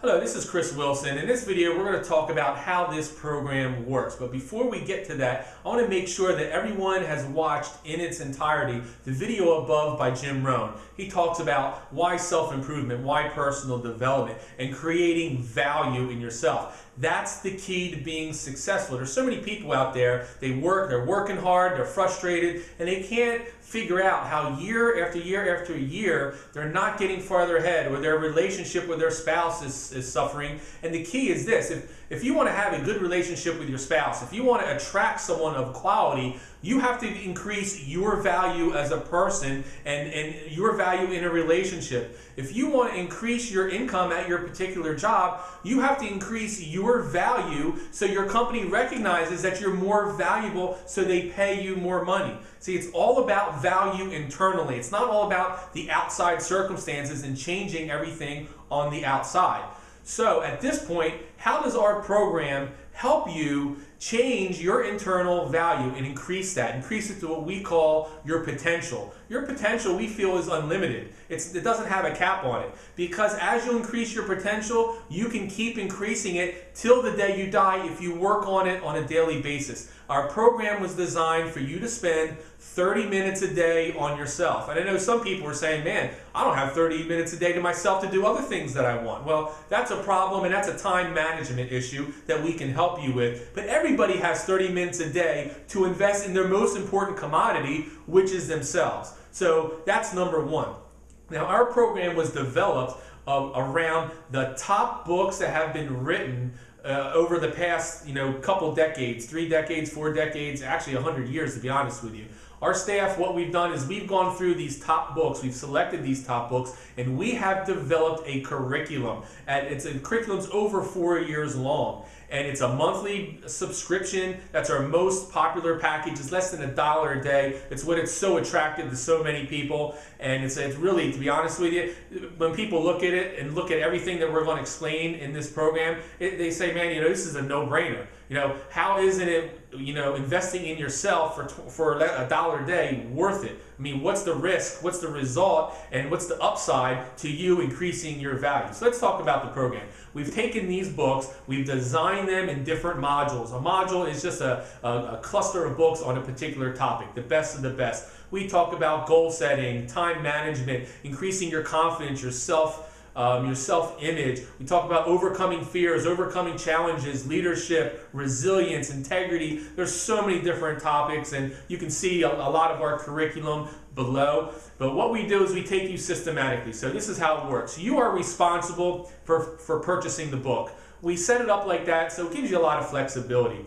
Hello, this is Chris Wilson. In this video, we're going to talk about how this program works. But before we get to that, I want to make sure that everyone has watched in its entirety the video above by Jim Rohn. He talks about why self-improvement, why personal development, and creating value in yourself. That's the key to being successful. There's so many people out there, they're working hard, they're frustrated, and they can't figure out how year after year after year they're not getting farther ahead, or their relationship with their spouse is suffering. And the key is this: if you want to have a good relationship with your spouse, if you want to attract someone of quality, you have to increase your value as a person and your value in a relationship. If you want to increase your income at your particular job, you have to increase your value so your company recognizes that you're more valuable, so they pay you more money. See, it's all about value internally. It's not all about the outside circumstances and changing everything on the outside. So at this point, how does our program help you change your internal value and increase that? Increase it to what we call your potential. Your potential, we feel, is unlimited. It doesn't have a cap on it, because as you increase your potential, you can keep increasing it till the day you die if you work on it on a daily basis. Our program was designed for you to spend 30 minutes a day on yourself. And I know some people are saying, man, I don't have 30 minutes a day to myself to do other things that I want. Well, that's a problem, and that's a time management issue that we can help you with. But everybody has 30 minutes a day to invest in their most important commodity, which is themselves. So that's number one. Now, our program was developed around the top books that have been written over the past, couple decades, 3 decades, 4 decades, actually 100 years, to be honest with you. Our staff, what we've done is we've gone through these top books, we've selected these top books, and we have developed a curriculum. And curriculum's over 4 years long. And it's a monthly subscription. That's our most popular package. It's less than $1 a day. It's what it's so attractive to so many people. And it's really, to be honest with you, when people look at it and look at everything that we're going to explain in this program, they say, man, this is a no-brainer. How isn't it, investing in yourself for $1 a day worth it? I mean, what's the risk, what's the result, and what's the upside to you increasing your value? So let's talk about the program. We've taken these books, we've designed them in different modules. A module is just a cluster of books on a particular topic, the best of the best. We talk about goal setting, time management, increasing your confidence, your self-image. We talk about overcoming fears, overcoming challenges, leadership, resilience, integrity. There's so many different topics, and you can see a lot of our curriculum below. But what we do is we take you systematically. So this is how it works. You are responsible for purchasing the book. We set it up like that so it gives you a lot of flexibility.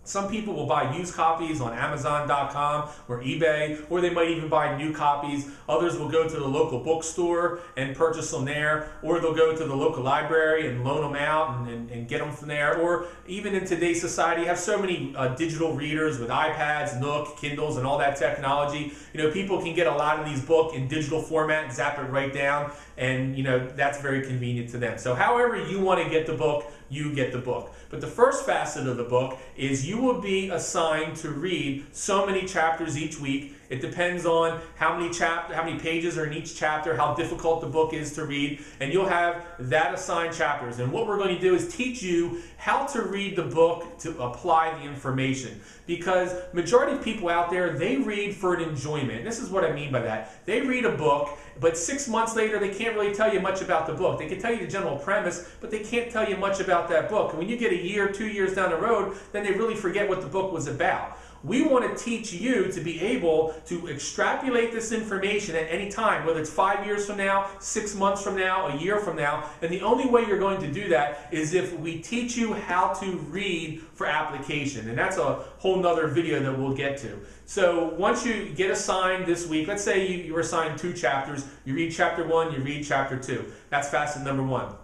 Some people will buy used copies on Amazon.com or eBay, or they might even buy new copies. Others will go to the local bookstore and purchase them there, or they'll go to the local library and loan them out and get them from there. Or even in today's society, you have so many digital readers with iPads, Nook, Kindles, and all that technology. People can get a lot of these books in digital format and zap it right down, and that's very convenient to them. So however you want to get the book, you get the book. But the first facet of the book is you will be assigned to read so many chapters each week. It depends on how many pages are in each chapter, how difficult the book is to read, and you'll have that assigned chapters. And what we're going to do is teach you how to read the book to apply the information. Because majority of people out there, they read for an enjoyment. This is what I mean by that. They read a book, but 6 months later, they can't really tell you much about the book. They can tell you the general premise, but they can't tell you much about that book. And when you get a year, 2 years down the road, then they really forget what the book was about. We want to teach you to be able to extrapolate this information at any time, whether it's 5 years from now, 6 months from now, a year from now. And the only way you're going to do that is if we teach you how to read for application. And that's a whole nother video that we'll get to. So once you get assigned this week, let's say you were assigned 2 chapters, you read chapter 1, you read chapter 2. That's facet number 1.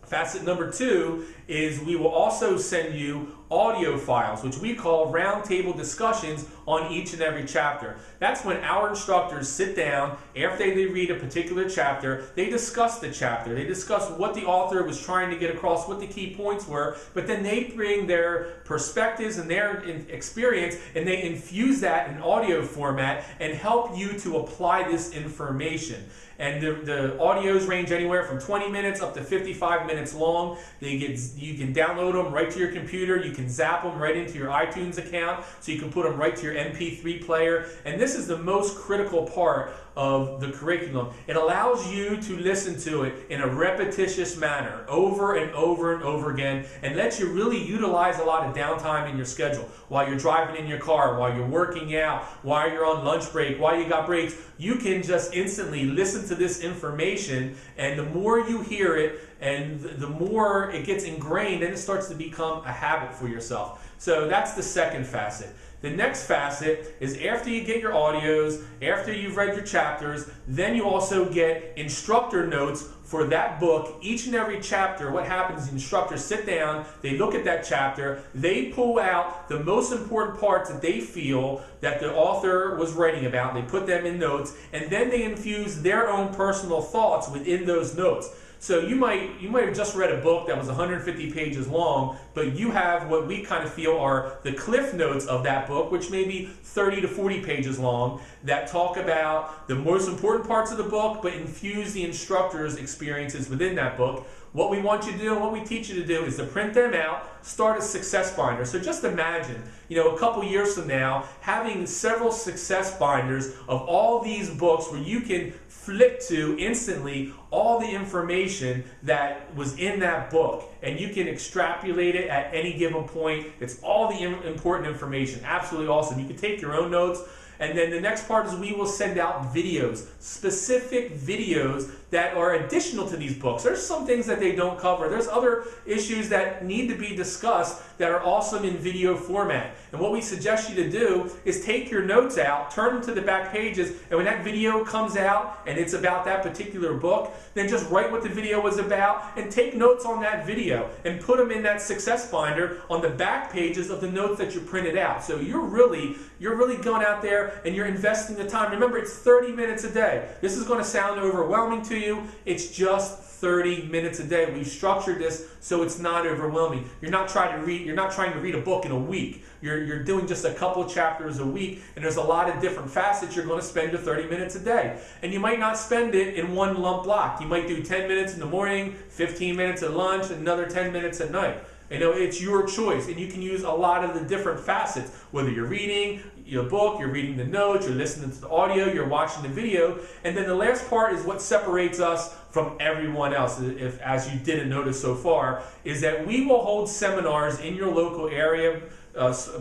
Facet number 2 is we will also send you audio files, which we call roundtable discussions on each and every chapter. That's when our instructors sit down after they read a particular chapter, they discuss the chapter, they discuss what the author was trying to get across, what the key points were, but then they bring their perspectives and their experience and they infuse that in audio format and help you to apply this information. And the audios range anywhere from 20 minutes up to 55 minutes long. You can download them right to your computer. You can zap them right into your iTunes account, so you can put them right to your MP3 player. And this is the most critical part of the curriculum. It allows you to listen to it in a repetitious manner over and over and over again, and lets you really utilize a lot of downtime in your schedule while you're driving in your car, while you're working out, while you're on lunch break, while you got breaks. You can just instantly listen to this information, and the more you hear it and the more it gets ingrained, then it starts to become a habit for yourself. So that's the second facet. The next facet is after you get your audios, after you've read your chapters, then you also get instructor notes for that book. Each and every chapter, what happens, the instructors sit down, they look at that chapter, they pull out the most important parts that they feel that the author was writing about, they put them in notes, and then they infuse their own personal thoughts within those notes. So you might have just read a book that was 150 pages long, but you have what we kind of feel are the cliff notes of that book, which may be 30 to 40 pages long, that talk about the most important parts of the book, but infuse the instructor's experiences within that book. What we want you to do and what we teach you to do is to print them out, start a success binder. So just imagine, a couple years from now, having several success binders of all these books where you can flip to instantly all the information that was in that book, and you can extrapolate it at any given point. It's all the important information. Absolutely awesome. You can take your own notes. And then the next part is we will send out videos, specific videos that are additional to these books. There's some things that they don't cover. There's other issues that need to be discussed that are awesome in video format. And what we suggest you to do is take your notes out, turn them to the back pages, and when that video comes out and it's about that particular book, then just write what the video was about and take notes on that video and put them in that success binder on the back pages of the notes that you printed out. So you're really going out there and you're investing the time. Remember, it's 30 minutes a day. This is going to sound overwhelming to you. It's just 30 minutes a day. We've structured this so it's not overwhelming. You're not trying to read a book in a week. You're doing just a couple chapters a week, and there's a lot of different facets you're going to spend your 30 minutes a day. And you might not spend it in one lump block. You might do 10 minutes in the morning, 15 minutes at lunch, and another 10 minutes at night. It's your choice, and you can use a lot of the different facets, whether you're reading your book, you're reading the notes, you're listening to the audio, you're watching the video. And then the last part is what separates us from everyone else, if as you didn't notice so far, is that we will hold seminars in your local area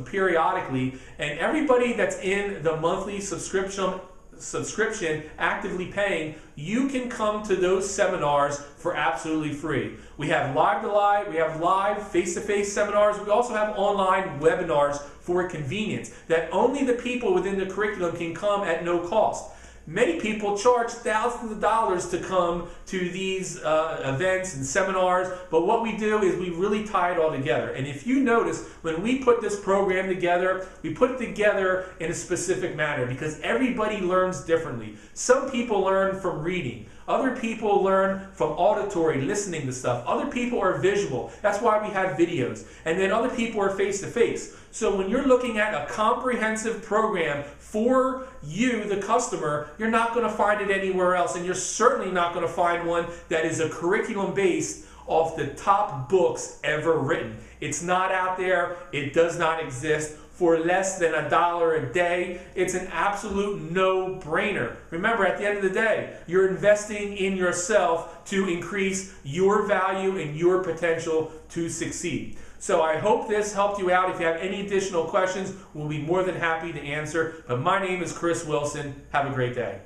periodically, and everybody that's in the monthly subscription actively paying, you can come to those seminars for absolutely free. We have live face-to-face seminars. We also have online webinars for convenience that only the people within the curriculum can come at no cost. Many people charge thousands of dollars to come to these events and seminars, but what we do is we really tie it all together. And if you notice, when we put this program together, we put it together in a specific manner because everybody learns differently. Some people learn from reading. Other people learn from auditory, listening to stuff. Other people are visual. That's why we have videos. And then other people are face-to-face. So when you're looking at a comprehensive program for you, the customer, you're not going to find it anywhere else. And you're certainly not going to find one that is a curriculum based off the top books ever written. It's not out there. It does not exist. For less than $1 a day, it's an absolute no-brainer. Remember, at the end of the day, you're investing in yourself to increase your value and your potential to succeed. So I hope this helped you out. If you have any additional questions, we'll be more than happy to answer. But my name is Chris Wilson. Have a great day.